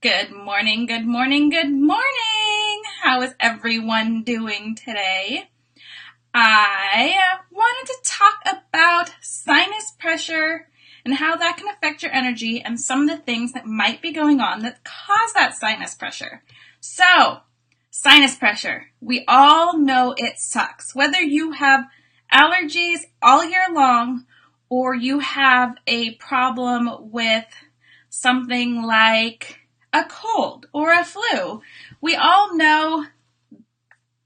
Good morning, good morning, good morning. How is everyone doing today? I wanted to talk about sinus pressure and how that can affect your energy and some of the things that might be going on that cause that sinus pressure. So, sinus pressure. We all know it sucks. Whether you have allergies all year long or you have a problem with something like a cold or a flu, we all know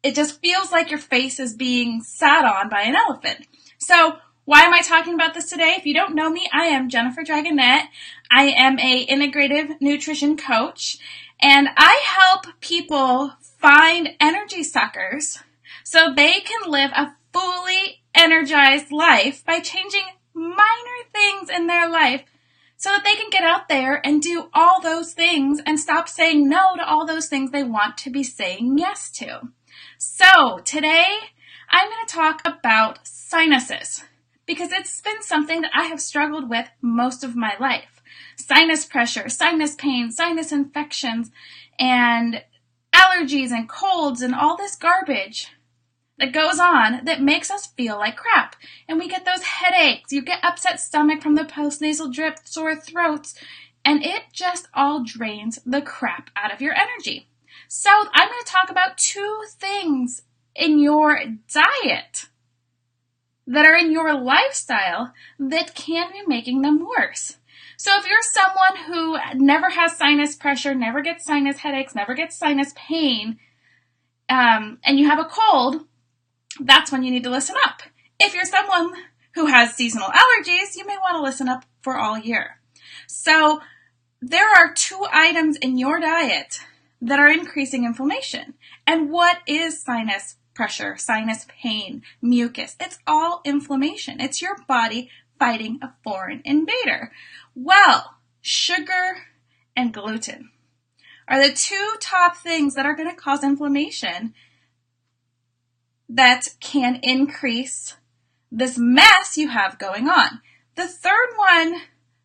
it just feels like your face is being sat on by an elephant. So why am I talking about this today? If you don't know me, I am Jennifer Dragonette. I am a integrative nutrition coach, and I help people find energy suckers so they can live a fully energized life by changing minor things in their life so that they can get out there and do all those things and stop saying no to all those things they want to be saying yes to. So today I'm going to talk about sinuses because it's been something that I have struggled with most of my life. Sinus pressure, sinus pain, sinus infections, and allergies and colds and all this garbage that goes on that makes us feel like crap. And we get those headaches, you get upset stomach from the postnasal drip, sore throats, and it just all drains the crap out of your energy. So I'm going to talk about two things in your diet that are in your lifestyle that can be making them worse. So if you're someone who never has sinus pressure, never gets sinus headaches, never gets sinus pain, and you have a cold, that's when you need to listen up. If you're someone who has seasonal allergies, you may want to listen up for all year. So there are two items in your diet that are increasing inflammation. And what is sinus pressure, sinus pain, mucus? It's all inflammation. It's your body fighting a foreign invader. Well, sugar and gluten are the two top things that are going to cause inflammation that can increase this mess you have going on. The third one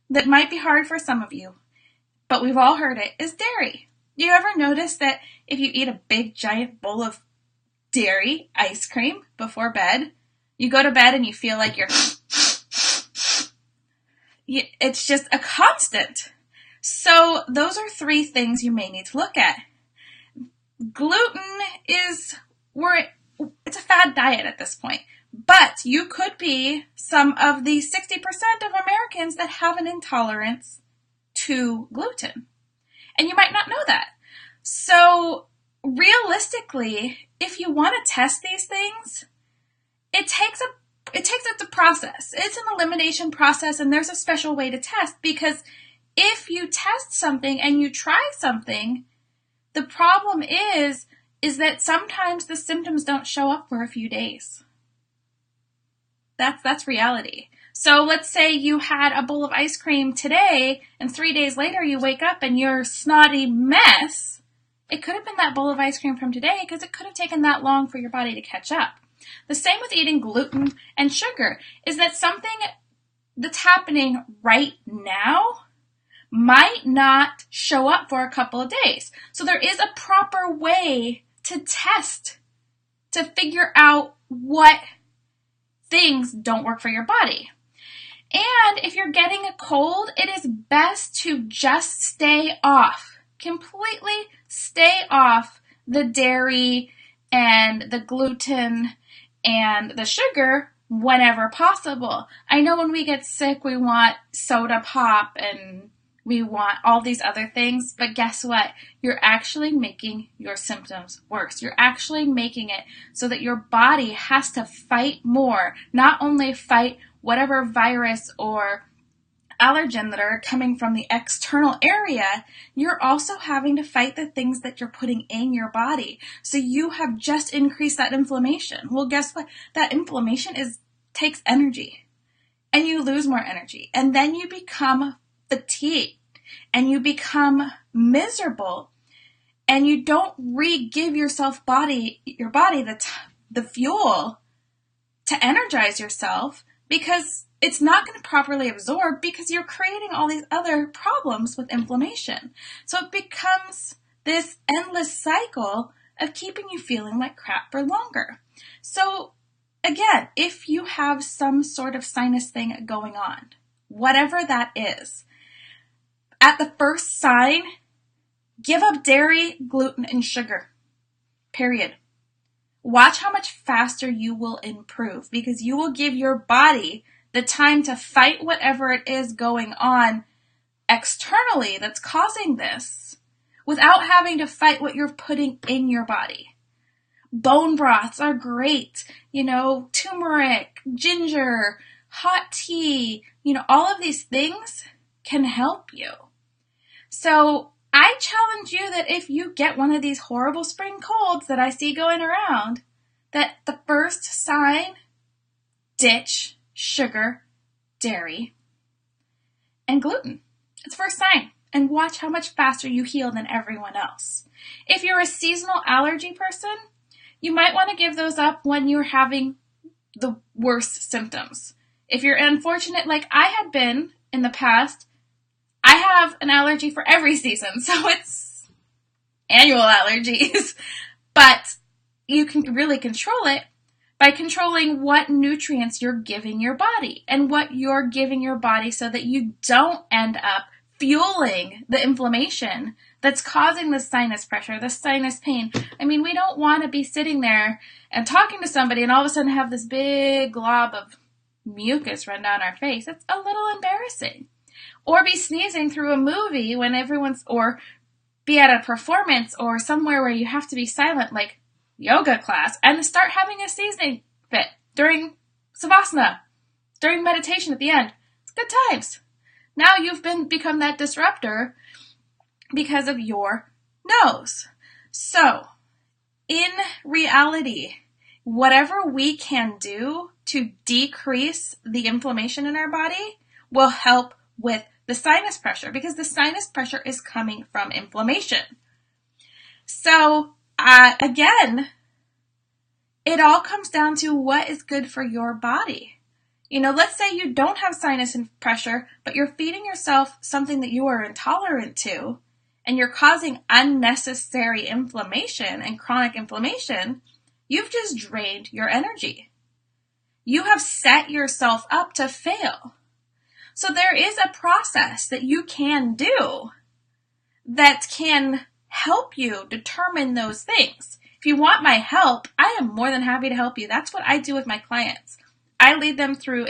that might be hard for some of you, but we've all heard it, is dairy. Do you ever notice that if you eat a big giant bowl of dairy ice cream before bed, you go to bed and you feel like it's just a constant. So those are three things you may need to look at. Gluten it's a fad diet at this point, but you could be some of the 60% of Americans that have an intolerance to gluten. And you might not know that. So realistically, if you want to test these things, it takes a process. It's an elimination process, and there's a special way to test, because if you test something and you try something, the problem is that sometimes the symptoms don't show up for a few days. That's reality. So let's say you had a bowl of ice cream today and 3 days later you wake up and you're a snotty mess. It could have been that bowl of ice cream from today because it could have taken that long for your body to catch up. The same with eating gluten and sugar, is that something that's happening right now might not show up for a couple of days. So there is a proper way to test, to figure out what things don't work for your body. And if you're getting a cold, it is best to just completely stay off the dairy and the gluten and the sugar whenever possible. I know when we get sick, we want soda pop and we want all these other things, but guess what? You're actually making your symptoms worse. You're actually making it so that your body has to fight more, not only fight whatever virus or allergen that are coming from the external area, you're also having to fight the things that you're putting in your body. So you have just increased that inflammation. Well, guess what? That inflammation takes energy, and you lose more energy, and then you become fatigued and you become miserable, and you don't give your body the fuel to energize yourself. because it's not going to properly absorb because you're creating all these other problems with inflammation. So it becomes this endless cycle of keeping you feeling like crap for longer. So again, if you have some sort of sinus thing going on, whatever that is, at the first sign, give up dairy, gluten, and sugar. Period. Watch how much faster you will improve because you will give your body the time to fight whatever it is going on externally that's causing this without having to fight what you're putting in your body. Bone broths are great. Turmeric, ginger, hot tea, all of these things can help you. So I challenge you that if you get one of these horrible spring colds that I see going around, that the first sign, ditch sugar, dairy, and gluten. It's the first sign. And watch how much faster you heal than everyone else. If you're a seasonal allergy person, you might want to give those up when you're having the worst symptoms. If you're unfortunate, like I had been in the past, I have an allergy for every season, so it's annual allergies. But you can really control it by controlling what nutrients you're giving your body and what you're giving your body so that you don't end up fueling the inflammation that's causing the sinus pressure, the sinus pain. I mean, we don't want to be sitting there and talking to somebody and all of a sudden have this big glob of mucus run down our face. It's a little embarrassing. Or be sneezing through a movie when or be at a performance or somewhere where you have to be silent, like yoga class, and start having a sneezing fit during savasana, during meditation at the end. It's good times. Now you've become that disruptor because of your nose. So, in reality, whatever we can do to decrease the inflammation in our body will help with the sinus pressure because the sinus pressure is coming from inflammation. So, again, it all comes down to what is good for your body. Let's say you don't have sinus pressure, but you're feeding yourself something that you are intolerant to, and you're causing unnecessary inflammation and chronic inflammation. You've just drained your energy. You have set yourself up to fail. So there is a process that you can do that can help you determine those things. If you want my help, I am more than happy to help you. That's what I do with my clients. I lead them through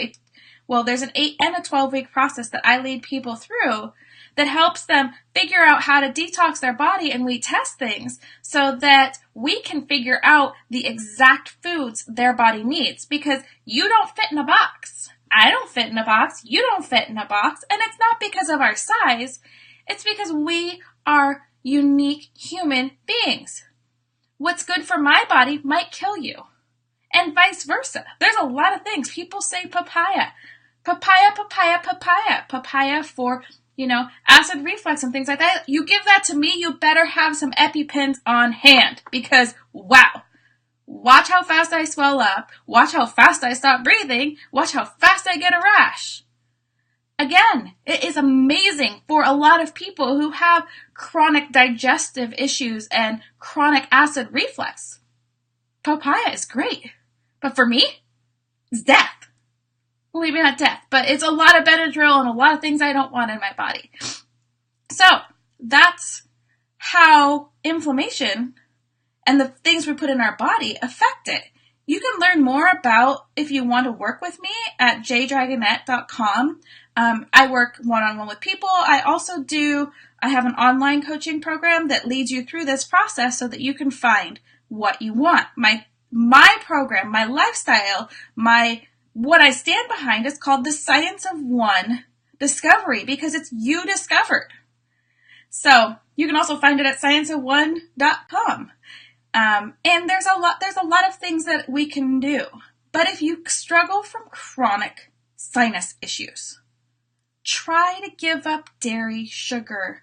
there's an 8 and a 12-week process that I lead people through that helps them figure out how to detox their body, and we test things so that we can figure out the exact foods their body needs because you don't fit in a box. I don't fit in a box. You don't fit in a box. And it's not because of our size. It's because we are unique human beings. What's good for my body might kill you. And vice versa. There's a lot of things. People say papaya. Papaya, papaya, papaya. Papaya for, acid reflux and things like that. You give that to me, you better have some EpiPens on hand because, wow. Watch how fast I swell up. Watch how fast I stop breathing. Watch how fast I get a rash. Again, it is amazing for a lot of people who have chronic digestive issues and chronic acid reflux. Papaya is great. But for me, it's death. Well, maybe not death, but it's a lot of Benadryl and a lot of things I don't want in my body. So that's how inflammation and the things we put in our body affect it. You can learn more about if you want to work with me at jdragonette.com. I work one-on-one with people. I have an online coaching program that leads you through this process so that you can find what you want. My program, my lifestyle, what I stand behind is called the Science of One Discovery because it's you discovered. So you can also find it at scienceofone.com. And there's a lot of things that we can do. But if you struggle from chronic sinus issues, try to give up dairy, sugar,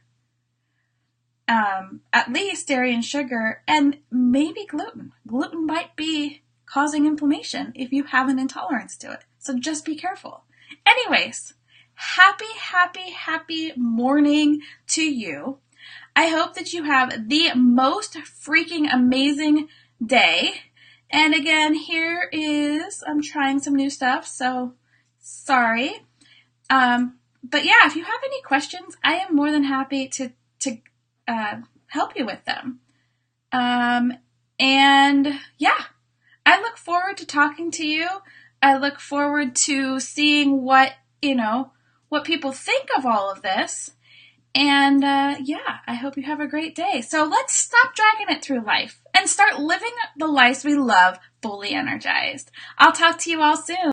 at least dairy and sugar, and maybe gluten. Gluten might be causing inflammation if you have an intolerance to it. So just be careful. Anyways, happy morning to you. I hope that you have the most freaking amazing day. And again, I'm trying some new stuff, so sorry. But yeah, if you have any questions, I am more than happy to help you with them. And yeah, I look forward to talking to you. I look forward to seeing what people think of all of this. And yeah, I hope you have a great day. So let's stop dragging it through life and start living the lives we love fully energized. I'll talk to you all soon.